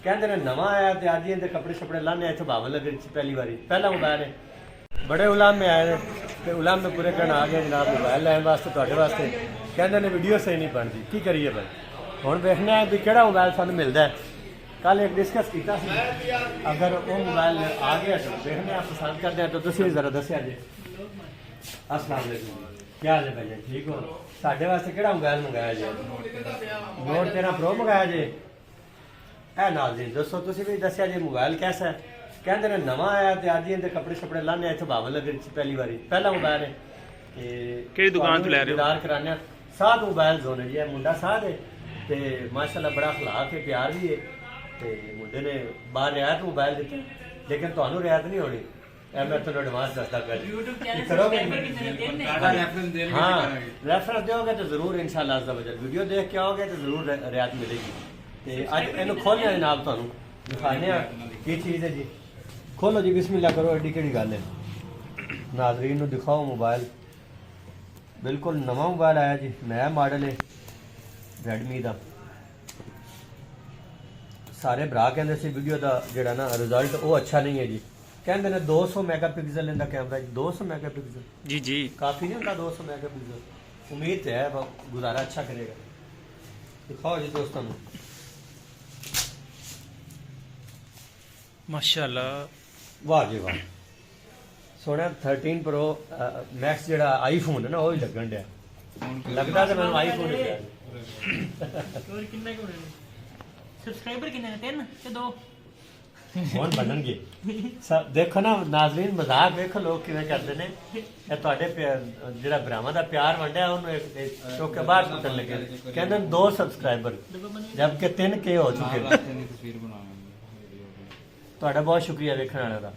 कहते ने नवा आया तो अज ही कपड़े शपड़े लाने इतने भावन लगे पहली बारी पहला मोबाइल है। बड़े उलामे आए तो उलामे पूरे करन आ गए जनाब मोबाइल लैन वास्ते तुहाडे वास्ते। कहते ने वीडियो सही नहीं बनती की करिए भाई हुण देखने भी किहड़ा मोबाइल सानूं मिलदा है। कल एक डिस्कस किया अगर वो मोबाइल आ गया तो देखने पसंद करते हैं तो तुसीं जरा दस्या जी। अस्सलाम वालेकुम क्या हाल है भाई ठीक हो साढ़े वास्ते किहड़ा मोबाइल मंगाया जी नोट 13 प्रो मंगाया जी ए नाल जी दसो तुसीं भी दस्या जी मोबाइल कैसा है। कहते ने नवा आया तो अज ही कपड़े शपड़े लाने इतने भावन लगे पहली बारी पहला मोबाइल है किहड़ी दुकान तो लै रहे हो दीदार कराने साध मोबाइल जोन है जी मुंडा साध है तो माशाल्लाह बड़ा अखलाक है प्यार भी है तो मुंडे ने बाहर रियायत मोबाइल दिते लेकिन तुहानूं रियायत नहीं होनी मैं तो एडवांस दसदा कर करोगे हाँ रेफरेंस दोगे तो जरूर इंशाल्लाह अज़्ज़ा वजल वीडियो देख के आओगे तो जरूर रियायत मिलेगी। तो अज इनू खोलने जनाब तुहानूं दिखाने की चीज़ है जी खोलो जी बिस्मिल्लाह करो एडी केड़ी गल है नाज़रीन नूं दिखाओ मोबाइल बिल्कुल नवा मोबाइल आया जी नया मॉडल है रेडमी का। सारे भरा कहते सी वीडियो का जोड़ा ना रिजल्ट वो अच्छा नहीं है जी कहते ने 200 मैगापिक्सल इनका कैमरा जी 200 मैगापिक्सल जी जी काफ़ी नहीं होता 200 मैगापिक्सल उम्मीद है गुजारा अच्छा करेगा। दिखाओ जी दोस्तों माशाल्लाह वाह जी वाह सोना 13 प्रो मैक्स जो आईफोन है ना वो ही लगन दिया लगता तो मैं आईफोन ही सब्सक्राइबर कितने हैं 3 के 2 कौन बननगे सब देखो ना नाज़रीन मजाक देखो लोग किवें करते ने ये तुहाडे जेड़ा भरावां दा प्यार वंडिया ओनू एक चौके बाहर सुटन लगे कहंदे 2 सब्सक्राइबर जबकि 3 के हो चुके तुहाडा बहुत शुक्रिया देखने वाले दा।